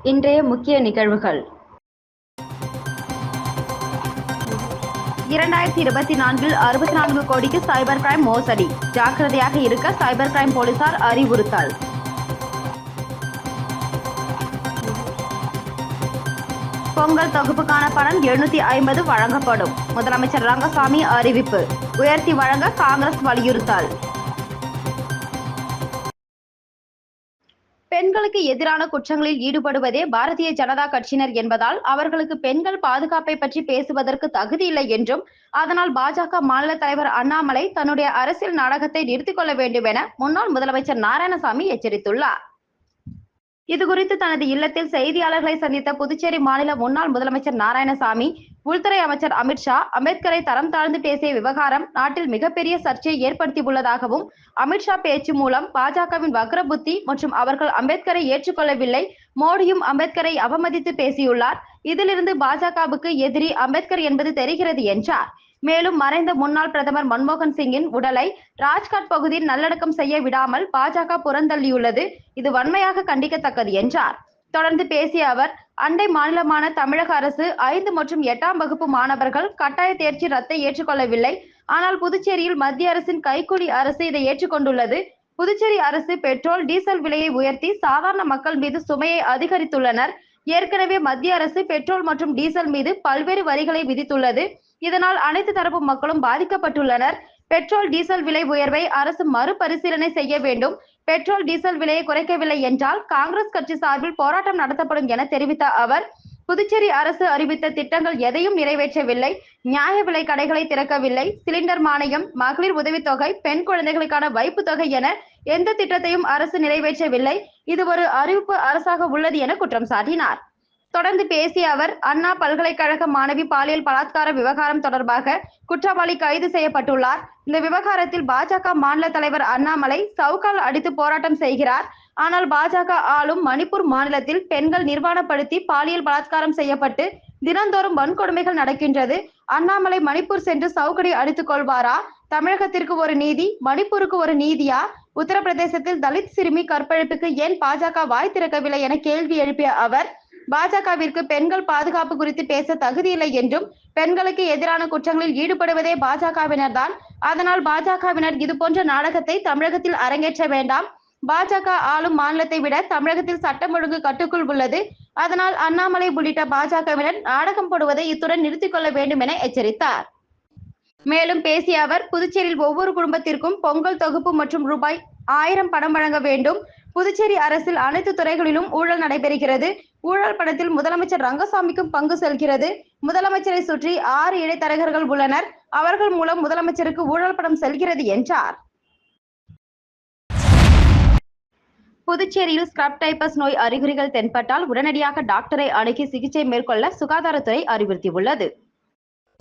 இன்றைய முக்கிய நிகழ்வுகள் 2024 64 கோடிக்கு சைபர் கிரைம் மோசடி, ஜாக்கிரதையாக இருக்க சைபர் கிரைம் போலீசார் அறிவுறுத்தல். பொங்கல் தொகுப்புக்கான பணம் 750 வழங்கப்படும், முதலமைச்சர் ரங்கசாமி அறிவிப்பு. உயர்த்தி வழங்க காங்கிரஸ் வலியுறுத்தல். பெண்களுக்கு எதிரான குற்றங்களில் ஈடுபடுவதே பாரதிய ஜனதா கட்சியினர் என்பதால் அவர்களுக்கு பெண்கள் பாதுகாப்பை பற்றி பேசுவதற்கு தகுதியில்லை என்றும், அதனால் பாஜக மாநில தலைவர் அண்ணாமலை தன்னுடைய அரசியல் நாடகத்தை நிறுத்திக் கொள்ள வேண்டும் என முன்னாள் முதலமைச்சர் நாராயணசாமி எச்சரித்துள்ளார். இதுகுறித்து தனது இல்லத்தில் செய்தியாளர்களை சந்தித்த புதுச்சேரி மாநில முன்னாள் முதலமைச்சர் நாராயணசாமி, உள்துறை அமைச்சர் அமித்ஷா அம்பேத்கரை தரம் தாழ்ந்து பேசிய விவகாரம் நாட்டில் மிகப்பெரிய சர்ச்சையை ஏற்படுத்தியுள்ளதாகவும், அமித்ஷா பேச்சு மூலம் பாஜகவின் வக்ர புத்தி மற்றும் அவர்கள் அம்பேத்கரை ஏற்றுக்கொள்ளவில்லை, மோடியும் அம்பேத்கரை அவமதித்து பேசியுள்ளார், இதிலிருந்து பாஜகவுக்கு எதிரி அம்பேத்கர் என்பது தெரிகிறது என்றார். மேலும் மறைந்த முன்னாள் பிரதமர் மன்மோகன் சிங்கின் உடலை ராஜ்காட் பகுதியில் நல்லடக்கம் செய்ய விடாமல் பாஜக புறந்தள்ளியுள்ளது, இது வன்மையாக கண்டிக்கத்தக்கது என்றார். தொடர்ந்து பேசிய அவர், அண்டை மாநிலமான தமிழக அரசு 5 மற்றும் 8ஆம் வகுப்பு மாணவர்கள் கட்டாய தேர்ச்சி ரத்தை ஏற்றுக்கொள்ளவில்லை. ஆனால் புதுச்சேரியில் மத்திய அரசின் கைக்கூலி அரசு இதை ஏற்றுக்கொண்டுள்ளது. புதுச்சேரி அரசு பெட்ரோல், டீசல் விலையை உயர்த்தி சாதாரண மக்கள் மீது சுமையை அதிகரித்துள்ளனர். ஏற்கனவே மத்திய அரசு பெட்ரோல் மற்றும் டீசல் மீது பல்வேறு வரிகளை விதித்துள்ளது. இதனால் அனைத்து தரப்பு மக்களும் பாதிக்கப்பட்டுள்ளனர். பெட்ரோல், டீசல் விலை உயர்வை அரசு மறுபரிசீலனை செய்ய வேண்டும். பெட்ரோல், டீசல் விலையை குறைக்கவில்லை என்றால் காங்கிரஸ் கட்சி சார்பில் போராட்டம் நடத்தப்படும் என தெரிவித்த அவர், புதுச்சேரி அரசு அறிவித்த திட்டங்கள் எதையும் நிறைவேற்றவில்லை. நியாய விலை கடைகளை திறக்கவில்லை. சிலிண்டர் மானியம், மகளிர் உதவித்தொகை, பெண் குழந்தைகளுக்கான வைப்பு தொகை என எந்த திட்டத்தையும் அரசு நிறைவேற்றவில்லை. இது ஒரு அறிவிப்பு அரசாக உள்ளது என குற்றம் சாட்டினார். தொடர்ந்து பேசிய அவர், அண்ணா பல்கலைக்கழக மாணவி பாலியல் பலாத்கார விவகாரம் தொடர்பாக குற்றவாளி கைது செய்யப்பட்டுள்ளார். இந்த விவகாரத்தில் பாஜக மாநில தலைவர் அண்ணாமலை சவுக்கால் அடித்து போராட்டம் செய்கிறார். ஆனால் பாஜக ஆளும் மணிப்பூர் மாநிலத்தில் பெண்கள் நிர்வாணப்படுத்தி பாலியல் பலாத்காரம் செய்யப்பட்டு தினந்தோறும் வன்கொடுமைகள் நடக்கின்றது. அண்ணாமலை மணிப்பூர் சென்று சவுக்கடி அடித்துக் கொள்வாரா? தமிழகத்திற்கு ஒரு நீதி, மணிப்பூருக்கு ஒரு நீதியா? உத்தரப்பிரதேசத்தில் தலித் சிறுமி கற்பழிப்புக்கு ஏன் பாஜக வாய் திறக்கவில்லை என கேள்வி எழுப்பிய அவர், பாஜகவிற்கு பெண்கள் பாதுகாப்பு குறித்து பேச தகுதியில்லை என்றும், பெண்களுக்கு எதிரான குற்றங்களில் ஈடுபடுவதே பாஜகவினர் தான். அதனால் பாஜகவினர் இதுபோன்ற நாடகத்தை தமிழகத்தில் அரங்கேற்ற வேண்டாம். பாஜக ஆளும் மாநிலத்தை விட தமிழகத்தில் சட்டம் ஒழுங்கு கட்டுக்குள் உள்ளது. அதனால் அண்ணாமலை உள்ளிட்ட பாஜகவினர் நாடகம் போடுவதை இத்துடன் நிறுத்திக் கொள்ள வேண்டும் என எச்சரித்தார். மேலும் பேசிய அவர், புதுச்சேரியில் ஒவ்வொரு குடும்பத்திற்கும் பொங்கல் தொகுப்பு மற்றும் ரூபாய் 1000 பணம் வழங்க வேண்டும். புதுச்சேரி அரசில் அனைத்து துறைகளிலும் ஊழல் நடைபெறுகிறது. ஊழல் பணத்தில் முதலமைச்சர் ரங்கசாமிக்கும் பங்கு செல்கிறது. முதலமைச்சரை சுற்றி 6 இடைத்தரகர்கள் உள்ளனர். அவர்கள் மூலம் முதலமைச்சருக்கு ஊழல் பணம் செல்கிறது என்றார். புதுச்சேரியில் ஸ்க்ரப் டைபஸ் நோய் அறிகுறிகள் தென்பட்டால் உடனடியாக டாக்டரை அணுகி சிகிச்சை மேற்கொள்ள சுகாதாரத்துறை அறிவுறுத்தியுள்ளது.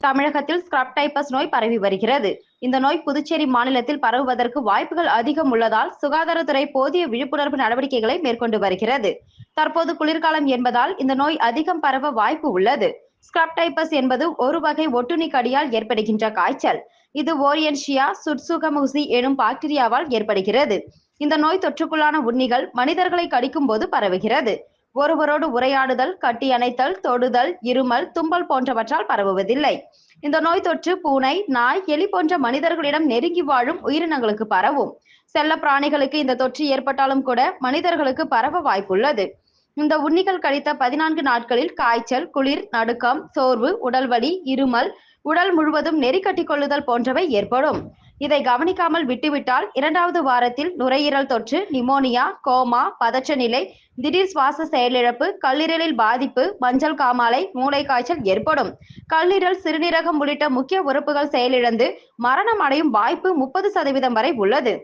தமிழகத்தில் ஸ்க்ரப் டைபஸ் நோய் பரவி வருகிறது. இந்த நோய் புதுச்சேரி மாநிலத்தில் பரவுவதற்கு வாய்ப்புகள் அதிகம் உள்ளதால் சுகாதாரத்துறை போதிய விழிப்புணர்வு நடவடிக்கைகளை மேற்கொண்டு வருகிறது. தற்போது குளிர்காலம் என்பதால் இந்த நோய் அதிகம் பரவ வாய்ப்பு உள்ளது. ஸ்க்ரப் டைபஸ் என்பது ஒரு வகை ஒட்டுண்ணி கடியால் ஏற்படுகின்ற காய்ச்சல். இது ஓரியன்ஷியா சுட்சுகமுசி எனும் பாக்டீரியாவால் ஏற்படுகிறது. இந்த நோய் தொற்றுக்குள்ளான உண்ணிகள் மனிதர்களை கடிக்கும் போது பரவுகிறது. ஒருவரோடு உரையாடுதல், கட்டி அணைத்தல், தொடுதல், இருமல், தும்பல் போன்றவற்றால் பரவுவதில்லை. இந்த நோய் தொற்று பூனை, நாய், எலி போன்ற மனிதர்களிடம் நெருங்கி வாழும் உயிரினங்களுக்கு பரவும். செல்ல பிராணிகளுக்கு இந்த தொற்று ஏற்பட்டாலும் கூட மனிதர்களுக்கு பரவ வாய்ப்புள்ளது. இந்த உண்ணிகள் கடித்த 14 நாட்களில் காய்ச்சல், குளிர், நடுக்கம், சோர்வு, உடல்வலி, இருமல், உடல் முழுவதும் நெறி கட்டிக் கொள்ளுதல் போன்றவை ஏற்படும். இதை கவனிக்காமல் விட்டுவிட்டால் 2வது வாரத்தில் நுரையீரல் தொற்று, நிமோனியா, கோமா, பதற்ற நிலை, திடீர் சுவாச செயலிழப்பு, கல்லீரலில் பாதிப்பு, மஞ்சள் காமாலை, மூளை காய்ச்சல் ஏற்படும். கல்லீரல், சிறுநீரகம் உள்ளிட்ட முக்கிய உறுப்புகள் செயலிழந்து மரணம் அடையும் வாய்ப்பு 30% வரை உள்ளது.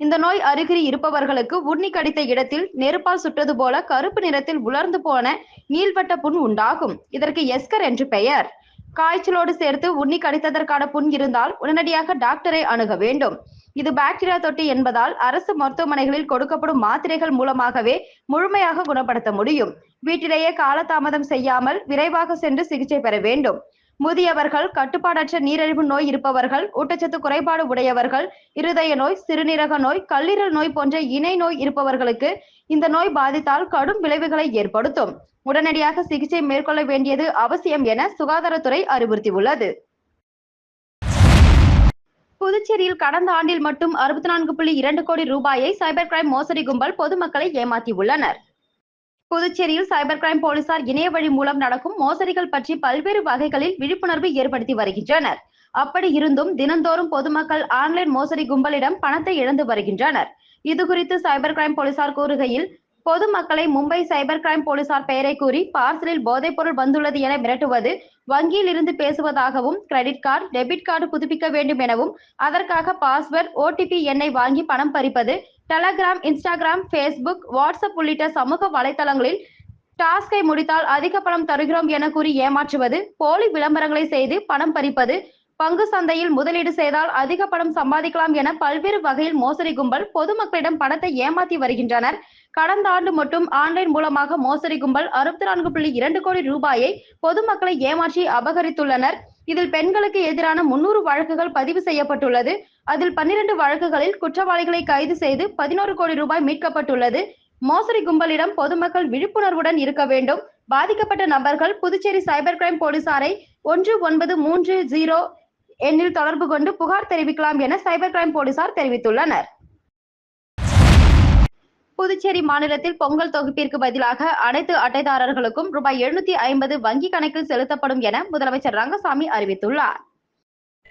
இந்த நோய் அறிகுறி இருப்பவர்களுக்கு உண்ணி கடித்த இடத்தில் நெருப்பால் சுட்டது போல கருப்பு நிறத்தில் உலர்ந்து போன நீள்வட்ட புண் உண்டாகும். இதற்கு எஸ்கர் என்று பெயர். காய்ச்சலோடு சேர்த்து உண்ணி கடித்ததற்கான புண் இருந்தால் உடனடியாக டாக்டரை அணுக வேண்டும். இது பாக்டீரியா தொற்று என்பதால் அரசு மருத்துவமனைகளில் கொடுக்கப்படும் மாத்திரைகள் மூலமாகவே முழுமையாக குணப்படுத்த முடியும். வீட்டிலேயே காலதாமதம் செய்யாமல் விரைவாக சென்று சிகிச்சை பெற வேண்டும். முதியவர்கள், கட்டுப்பாடற்ற நீரிழிவு நோய் இருப்பவர்கள், ஊட்டச்சத்து குறைபாடு உடையவர்கள், இருதய நோய், சிறுநீரக நோய், கல்லீரல் நோய் போன்ற இணை நோய் இருப்பவர்களுக்கு இந்த நோய் பாதித்தால் கடும் விளைவுகளை ஏற்படுத்தும். உடனடியாக சிகிச்சை மேற்கொள்ள வேண்டியது அவசியம் என சுகாதாரத்துறை அறிவுறுத்தியுள்ளது. புதுச்சேரியில் கடந்த ஆண்டில் மட்டும் 64.2 கோடி ரூபாயை சைபர் கிரைம் மோசடி கும்பல் பொதுமக்களை ஏமாற்றியுள்ளனர். புதுச்சேரியில் சைபர் கிரைம் போலீசார் இணைய வழி மூலம் நடக்கும் மோசடிகள் பற்றி பல்வேறு வகைகளில் விழிப்புணர்வு ஏற்படுத்தி வருகின்றனர். அப்படி இருந்தும் தினந்தோறும் பொதுமக்கள் ஆன்லைன் மோசடி கும்பலிடம் பணத்தை இழந்து வருகின்றனர். இதுகுறித்து சைபர் கிரைம் போலீசார் கூறுகையில், பொதுமக்களை மும்பை சைபர் கிரைம் போலீசார் பெயரை கூறி பார்சலில் போதைப்பொருள் வந்துள்ளது என மிரட்டுவது, வங்கியில் இருந்து பேசுவதாகவும், கிரெடிட் கார்டு, டெபிட் கார்டு புதுப்பிக்க வேண்டும் எனவும், அதற்காக பாஸ்வேர்ட், OTP எண்ணை வாங்கி பணம் பறிப்பது, டெலகிராம், இன்ஸ்டாகிராம், பேஸ்புக், வாட்ஸ்அப் உள்ளிட்ட சமூக வலைதளங்களில் டாஸ்கை முடித்தால் அதிக பணம் தருகிறோம் என கூறி ஏமாற்றுவது, போலி விளம்பரங்களை செய்து பணம் பறிப்பது, பங்கு சந்தையில் முதலீடு செய்தால் அதிக பணம் சம்பாதிக்கலாம் என பல்வேறு வகையில் மோசடி கும்பல் பொதுமக்களிடம் பணத்தை ஏமாற்றி வருகின்றனர். கடந்த ஆண்டு மட்டும் ஆன்லைன் மூலமாக மோசடி கும்பல் 64.2 கோடி ரூபாயை பொதுமக்களை ஏமாற்றி அபகரித்துள்ளனர். இதில் பெண்களுக்கு எதிரான 300 வழக்குகள் பதிவு செய்யப்பட்டுள்ளது. அதில் 12 வழக்குகளில் குற்றவாளிகளை கைது செய்து 11 கோடி ரூபாய் மீட்கப்பட்டுள்ளது. மோசடி கும்பலிடம் பொதுமக்கள் விழிப்புணர்வுடன் இருக்க வேண்டும். பாதிக்கப்பட்ட நபர்கள் புதுச்சேரி சைபர் கிரைம் போலீசாரை 1930 எண்ணில் தொடர்பு கொண்டு புகார் தெரிவிக்கலாம் என சைபர் கிரைம் போலீசார் தெரிவித்துள்ளனர். புதுச்சேரி மாநிலத்தில் பொங்கல் தொகுப்பிற்கு பதிலாக அனைத்து அட்டைதாரர்களுக்கும் ரூபாய் 750 வங்கி கணக்கில் செலுத்தப்படும் என முதலமைச்சர் ரங்கசாமி அறிவித்துள்ளார்.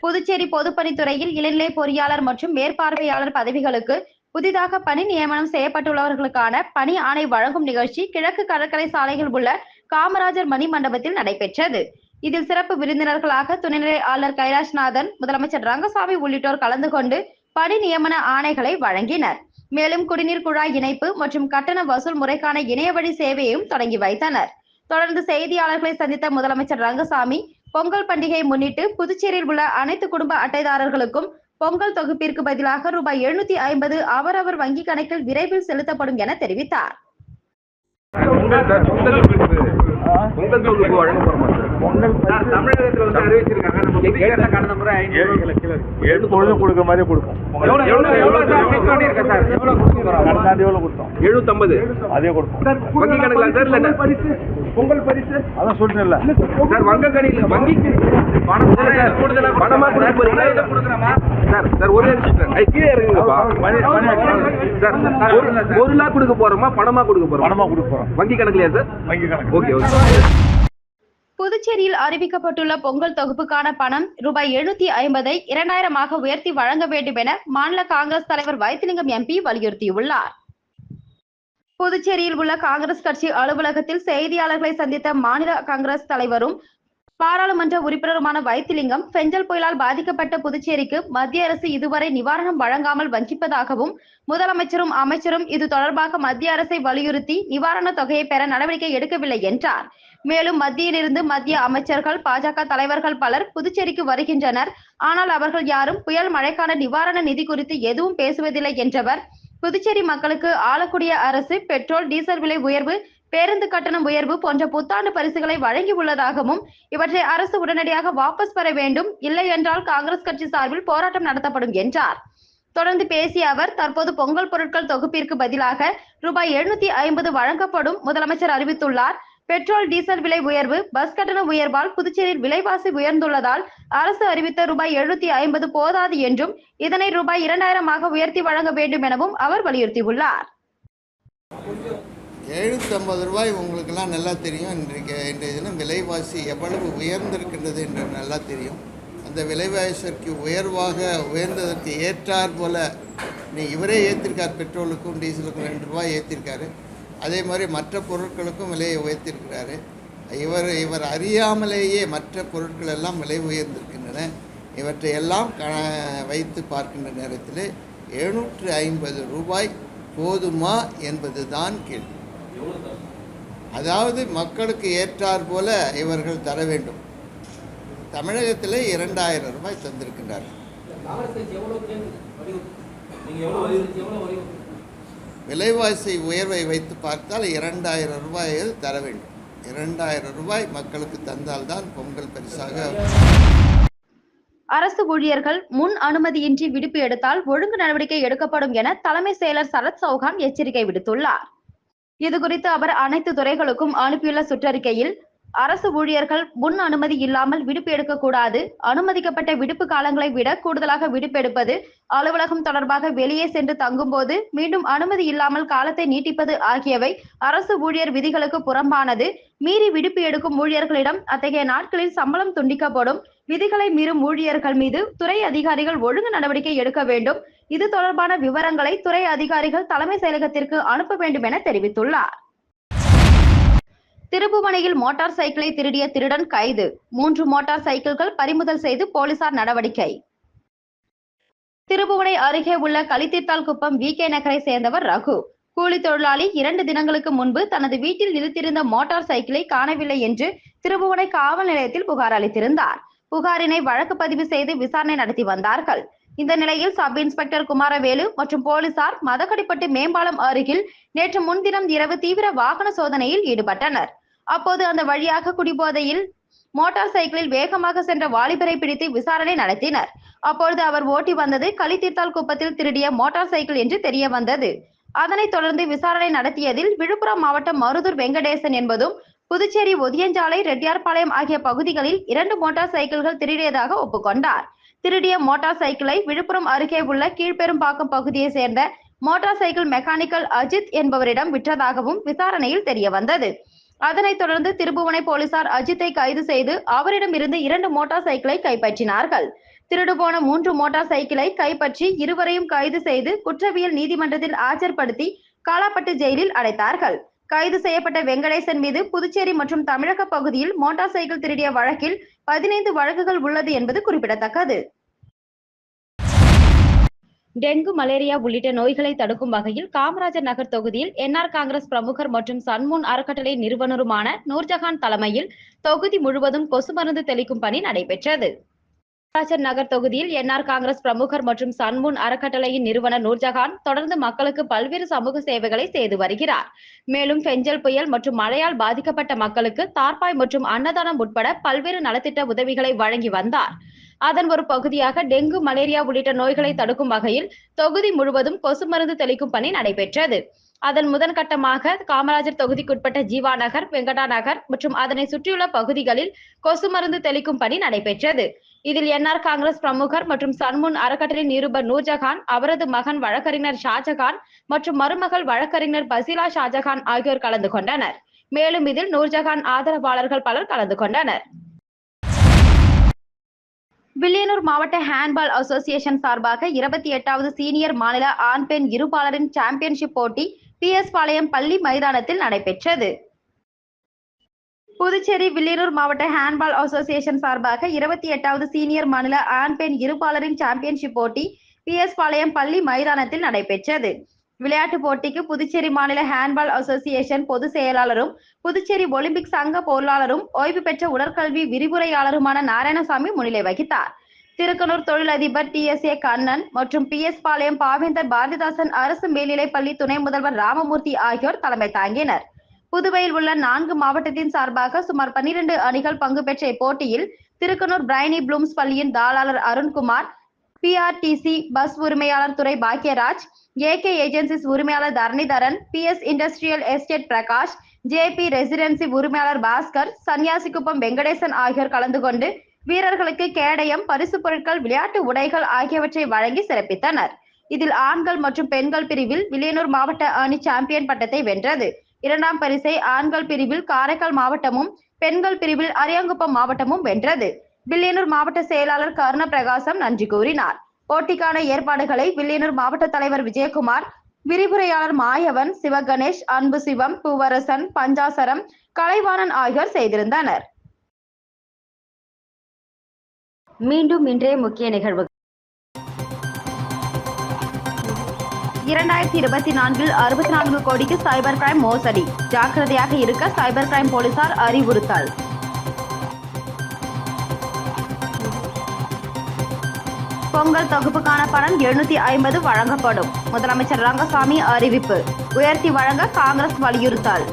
புதுச்சேரி பொதுப்பணித்துறையில் இளநிலை பொறியாளர் மற்றும் மேற்பார்வையாளர் பதவிகளுக்கு புதிதாக பணி நியமனம் செய்யப்பட்டுள்ளவர்களுக்கான பணி ஆணை வழங்கும் நிகழ்ச்சி கிழக்கு கடற்கரை சாலையில் உள்ள காமராஜர் மணி மண்டபத்தில் நடைபெற்றது. இதில் சிறப்பு விருந்தினர்களாக துணைநிலை ஆளுநர் கைலாஷ்நாதன், முதலமைச்சர் ரங்கசாமி உள்ளிட்டோர் கலந்து கொண்டு பணி நியமன ஆணைகளை வழங்கினர். மேலும் குடிநீர் குழாய் இணைப்பு மற்றும் கட்டண வசூல் முறைக்கான இணையவழி சேவையையும் தொடங்கி வைத்தனர். தொடர்ந்து செய்தியாளர்களை சந்தித்த முதலமைச்சர் ரங்கசாமி, பொங்கல் பண்டிகையை முன்னிட்டு புதுச்சேரியில் உள்ள அனைத்து குடும்ப அட்டைதாரர்களுக்கும் பொங்கல் தொகுப்பிற்கு பதிலாக ரூபாய் 750 அவரவர் வங்கி கணக்கில் விரைவில் செலுத்தப்படும் என தெரிவித்தார். பொங்கல் தொகுப்பு வழங்க போறோமா சார்? தமிழகத்தில் வந்து அறிவிச்சிருக்காங்க. நம்ம கடந்த முறை 7 கொடுக்க மாதிரி கொடுப்போம். எவ்வளவு சார் ஃபிக்ஸ் பண்ணிருக்கேன் சார்? எவ்வளவு கொடுக்க போறோம்? கடந்த ஆண்டு எவ்வளவு கொடுத்தோம்? 750 அதே கொடுப்போம். வங்கி கணக்குல சார் இல்ல பரிசு பொங்கல் பரிசு அதான் சொல்றேன்ல சார். வங்கி கணக்குல வங்கிக்கு பணம் சார் கூடுதலா பணமா கொடுக்க போறீங்களா இல்ல கொடுக்கறமா சார்? சார் ஒரே நிமிஷம் கீழே இறங்குங்கப்பா சார். 1 லாக் கொடுக்க போறோமா பணமா கொடுக்க போறோம்? பணமா கொடுக்க போறோம். வங்கி கணக்குலயா சார்? வங்கி கணக்கு. Okay okay. புதுச்சேரியில் அறிவிக்கப்பட்டுள்ள பொங்கல் தொகுப்புக்கான பணம் ரூபாய் 750 2000 உயர்த்தி வழங்க வேண்டும் என மாநில காங்கிரஸ் தலைவர் வைத்திலிங்கம் MP வலியுறுத்தியுள்ளார். புதுச்சேரியில் உள்ள காங்கிரஸ் கட்சி அலுவலகத்தில் செய்தியாளர்களை சந்தித்த மாநில காங்கிரஸ் தலைவரும் பாராளுமன்ற உறுப்பினருமான வைத்திலிங்கம், பெஞ்சல் புயலால் பாதிக்கப்பட்ட புதுச்சேரிக்கு மத்திய அரசு இதுவரை நிவாரணம் வழங்காமல் வஞ்சிப்பதாகவும், முதலமைச்சரும் அமைச்சரும் இது தொடர்பாக மத்திய அரசை வலியுறுத்தி நிவாரண தொகையை பெற நடவடிக்கை எடுக்கவில்லை என்றார். மேலும் மத்தியிலிருந்து மத்திய அமைச்சர்கள், பாஜக தலைவர்கள் பலர் புதுச்சேரிக்கு வருகின்றனர். ஆனால் அவர்கள் யாரும் புயல் மழைக்கான நிவாரண நிதி குறித்து எதுவும் பேசுவதில்லை என்றவர், புதுச்சேரி மக்களுக்கு ஆளக்கூடிய அரசு பெட்ரோல், டீசல் விலை உயர்வு, பேருந்து கட்டணம் உயர்வு போன்ற புத்தாண்டு பரிசுகளை வழங்கி உள்ளதாகவும், இவற்றை அரசு உடனடியாக வாபஸ் பெற வேண்டும், இல்லை என்றால் காங்கிரஸ் கட்சி சார்பில் போராட்டம் நடத்தப்படும் என்றார். தொடர்ந்து பேசிய அவர், தற்போது பொங்கல் பொருட்கள் தொகுப்பிற்கு பதிலாக ரூபாய் 750 வழங்கப்படும் முதலமைச்சர் அறிவித்துள்ளார். பெட்ரோல், டீசல் விலை உயர்வு, பஸ் கட்டண உயர்வால் புதுச்சேரியில் விலைவாசி உயர்ந்துள்ளதால் அரசு அறிவித்த ரூபாய் 750 போதாது என்றும், இதனை ரூபாய் 2000 உயர்த்தி வழங்க வேண்டும் எனவும் அவர் வலியுறுத்தியுள்ளார். 750 ரூபாய் உங்களுக்கெல்லாம் நல்லா தெரியும். இன்றைய தினம் விலைவாசி எவ்வளவு உயர்ந்திருக்கின்றது என்று நல்லா தெரியும். அந்த விலைவாசிக்கு உயர்ந்ததற்கு ஏற்றார் போல இவரே ஏற்றிருக்கார். பெட்ரோலுக்கும் டீசலுக்கும் 2 ரூபாய் ஏற்றிருக்காரு. அதே மாதிரி மற்ற பொருட்களுக்கும் விலையை உயர்த்திருக்கிறாரு. இவர் அறியாமலேயே மற்ற பொருட்கள் எல்லாம் விலை உயர்ந்திருக்கின்றன. இவற்றையெல்லாம் வைத்து பார்க்கின்ற நேரத்தில் 750 ரூபாய் போதுமா என்பது தான் கேள்வி. அதாவது மக்களுக்கு ஏற்றார் போல இவர்கள் தர வேண்டும். தமிழகத்தில் 2000 ரூபாய் தந்திருக்கின்றார்கள். விலைவாசி உயர்வை வைத்து பார்த்தால் 2000 ரூபாயை தர வேண்டும். 2000 ரூபாய் மக்களுக்கு தந்தால்தான் பொங்கல் பரிசாக. அரசு ஊழியர்கள் முன் அனுமதியின்றி விடுப்பு எடுத்தால் ஒழுங்கு நடவடிக்கை எடுக்கப்படும் என தலைமை செயலர் சரத் சௌகான் எச்சரிக்கை விடுத்துள்ளார். இதுகுறித்து அவர் அனைத்து துறைகளுக்கும் அனுப்பியுள்ள சுற்றறிக்கையில், அரசு ஊழியர்கள் முன் அனுமதி இல்லாமல் விடுப்பு எடுக்கக்கூடாது, அனுமதிக்கப்பட்ட விடுப்பு காலங்களை விட கூடுதலாக விடுப்பெடுப்பது, அலுவலகம் தொடர்பாக வெளியே சென்று தங்கும்போது மீண்டும் அனுமதி இல்லாமல் காலத்தை நீட்டிப்பது ஆகியவை அரசு ஊழியர் விதிகளுக்கு புறம்பானது. மீறி விடுப்பு எடுக்கும் ஊழியர்களிடம் அத்தகைய நாட்களில் சம்பளம் துண்டிக்கப்படும். விதிகளை மீறும் ஊழியர்கள் மீது துறை அதிகாரிகள் ஒழுங்கு நடவடிக்கை எடுக்க வேண்டும். இது தொடர்பான விவரங்களை துறை அதிகாரிகள் தலைமை செயலகத்திற்கு அனுப்ப வேண்டும் என தெரிவித்துள்ளார். திருப்புவனையில் மோட்டார் சைக்கிளை திருடிய திருடன் கைது. 3 மோட்டார் சைக்கிள்கள் பறிமுதல் செய்து போலீசார் நடவடிக்கை. திருப்புவனை அருகே உள்ள களித்தீர்த்தால் குப்பம் VK நகரை சேர்ந்தவர் ரகு. கூலி தொழிலாளி 2 தினங்களுக்கு முன்பு தனது வீட்டில் நிறுத்தியிருந்த மோட்டார் சைக்கிளை காணவில்லை என்று திருப்புவனை காவல் நிலையத்தில் புகார் அளித்திருந்தார். புகாரினை வழக்கு பதிவு செய்து விசாரணை நடத்தி வந்தார்கள். இந்த நிலையில் சப் இன்ஸ்பெக்டர் குமாரவேலு மற்றும் போலீசார் மதக்கடிப்பட்டு மேம்பாலம் அருகில் நேற்று முன்தினம் இரவு தீவிர வாகன சோதனையில் ஈடுபட்டனர். அப்போது அந்த வழியாக குடிபோதையில் மோட்டார் சைக்கிளில் வேகமாக சென்ற வாலிபரை பிடித்து விசாரணை நடத்தினர். அப்பொழுது அவர் ஓட்டி வந்தது களித்தீர்த்தால் குப்பத்தில் திருடிய மோட்டார் சைக்கிள் என்று தெரிய வந்தது. அதனைத் தொடர்ந்து விசாரணை நடத்தியதில் விழுப்புரம் மாவட்டம் மருதூர் வெங்கடேசன் என்பதும் புதுச்சேரி ஒதியஞ்சாலை ரெட்டியார்பாளையம் ஆகிய பகுதிகளில் 2 மோட்டார் சைக்கிள்கள் திருடியதாக ஒப்புக்கொண்டார். திருடிய மோட்டார் சைக்கிளை விழுப்புரம் அருகே உள்ள கீழ்பெரும்பாக்கம் பகுதியை சேர்ந்த மோட்டார் சைக்கிள் மெக்கானிக்கல் அஜித் என்பவரிடம் விற்றதாகவும் விசாரணையில் தெரிய வந்தது. அதனைத் தொடர்ந்து திருப்புவனை போலீசார் அஜித்தை கைது செய்து அவரிடம் இருந்து 2 மோட்டார் சைக்கிளை கைப்பற்றினார்கள். திருடு போன 3 மோட்டார் சைக்கிளை கைப்பற்றி இருவரையும் கைது செய்து குற்றவியல் நீதிமன்றத்தில் ஆஜர்படுத்தி காலாப்பட்டு ஜெயிலில் அடைத்தார்கள். கைது செய்யப்பட்ட வெங்கடேசன் மீது புதுச்சேரி மற்றும் தமிழக பகுதியில் மோட்டார் சைக்கிள் திருடிய வழக்கில் 15 வழக்குகள் உள்ளது என்பது குறிப்பிடத்தக்கது. டெங்கு, மலேரியா உள்ளிட்ட நோய்களை தடுக்கும் வகையில் காமராஜர் நகர் தொகுதியில் NR காங்கிரஸ் பிரமுகர் மற்றும் சன்மூன் அறக்கட்டளை நிறுவனருமான நூர்ஜஹான் தலைமையில் தொகுதி முழுவதும் கொசு மருந்து தெளிக்கும் பணி நடைபெற்றது. காமராஜர் நகர் தொகுதியில் NR காங்கிரஸ் பிரமுகர் மற்றும் சன்மூன் அறக்கட்டளையின் நிறுவனர் நூர்ஜஹான் தொடர்ந்து மக்களுக்கு பல்வேறு சமூக சேவைகளை செய்து வருகிறார். மேலும் பெஞ்சல் புயல் மற்றும் மழையால் பாதிக்கப்பட்ட மக்களுக்கு தார்பாய் மற்றும் அன்னதானம் உட்பட பல்வேறு நலத்திட்ட உதவிகளை வழங்கி வந்தார். அதன் ஒரு பகுதியாக டெங்கு, மலேரியா உள்ளிட்ட நோய்களை தடுக்கும் வகையில் தொகுதி முழுவதும் கொசு மருந்து தெளிக்கும் பணி நடைபெற்றது. அதன் முதல் கட்டமாக காமராஜர் தொகுதிக்குட்பட்ட ஜீவா நகர், வெங்கடா நகர் மற்றும் அதனை சுற்றியுள்ள பகுதிகளில் கொசு மருந்து தெளிக்கும் பணி நடைபெற்றது. இதில் NR காங்கிரஸ் பிரமுகர் மற்றும் சன்மூன் அறக்கட்டளை நிருபர் நூர்ஜஹான், அவரது மகன் வழக்கறிஞர் ஷாஜகான் மற்றும் மருமகள் வழக்கறிஞர் பசிலா ஷாஜகான் ஆகியோர் கலந்து கொண்டனர். மேலும் இதில் நூர்ஜஹான் ஆதரவாளர்கள் பலர் கலந்து கொண்டனர். வில்லியனூர் மாவட்ட ஹேண்ட்பால் அசோசியேஷன் சார்பாக 28வது சீனியர் மாநில ஆண் பெண் இருபாலரின் சாம்பியன்ஷிப் போட்டி PS பாளையம் பள்ளி மைதானத்தில் நடைபெற்றது. புதுச்சேரி வில்லியனூர் மாவட்ட ஹேண்ட்பால் அசோசியேஷன் சார்பாக 28வது சீனியர் மாநில ஆண் பெண் இருபாலரின் சாம்பியன்ஷிப் போட்டி PS பாளையம் பள்ளி மைதானத்தில் நடைபெற்றது. விளையாட்டுப் போட்டிக்கு புதுச்சேரி மாநில ஹேண்ட்பால் அசோசியேஷன் பொதுச் செயலாளரும் புதுச்சேரி ஒலிம்பிக் சங்க பொருளாளரும் ஓய்வு பெற்ற உடற்கல்வி விரிவுரையாளருமான நாராயணசாமி முன்னிலை வகித்தார். திருக்கனூர் தொழிலதிபர் TSA கண்ணன் மற்றும் PS பாளையம் பாவேந்தர் பாரதிதாசன் அரசு மேல்நிலைப்பள்ளி துணை முதல்வர் ராமமூர்த்தி ஆகியோர் தலைமை தாங்கினர். புதுவையில் உள்ள 4 மாவட்டத்தின் சார்பாக சுமார் 12 அணிகள் பங்கு பெற்ற இப்போட்டியில் திருக்கனூர் பிரைனி ப்ளூம்ஸ் பள்ளியின் தாளாளர் அருண்குமார், PRTC பஸ் உரிமையாளர் துறை பாக்கியராஜ், AK ஏஜென்சிஸ் உரிமையாளர் Dharanidharan, PS industrial estate Prakash, JP residency உரிமையாளர் பாஸ்கர், சன்னியாசிக்குப்பம் வெங்கடேசன் ஆகியோர் கலந்து கொண்டு வீரர்களுக்கு கேடயம், பரிசு பொருட்கள், விளையாட்டு உடைகள் ஆகியவற்றை வழங்கி சிறப்பித்தனர். இதில் ஆண்கள் மற்றும் பெண்கள் பிரிவில் வில்லியனூர் மாவட்ட அணி சாம்பியன் பட்டத்தை வென்றது. 2ஆம் பரிசை ஆண்கள் பிரிவில் காரைக்கால் மாவட்டமும் பெண்கள் பிரிவில் அரியாங்குப்பம் மாவட்டமும் வென்றது. வில்லியனூர் மாவட்ட செயலாளர் கருண பிரகாசம் நன்றி கூறினார். போட்டிக்கான ஏற்பாடுகளை வில்லியனூர் மாவட்ட தலைவர் விஜயகுமார், விரிவுரையாளர் மாயவன், சிவகணேஷ், அன்பு சிவம், பூவரசன், பஞ்சாசரம், கலைவாணன் ஆகியோர் செய்திருந்தனர். மீண்டும் இன்றைய முக்கிய நிகழ்வு. 2024 64 கோடிக்கு சைபர் கிரைம் மோசடி, ஜாக்கிரதையாக இருக்க சைபர் கிரைம் போலீசார் அறிவுறுத்தல். பொங்கல் தொகுப்புக்கான பணம் 750 வழங்கப்படும், முதலமைச்சர் ரங்கசாமி அறிவிப்பு. உயர்த்தி வழங்க காங்கிரஸ் வலியுறுத்தல்.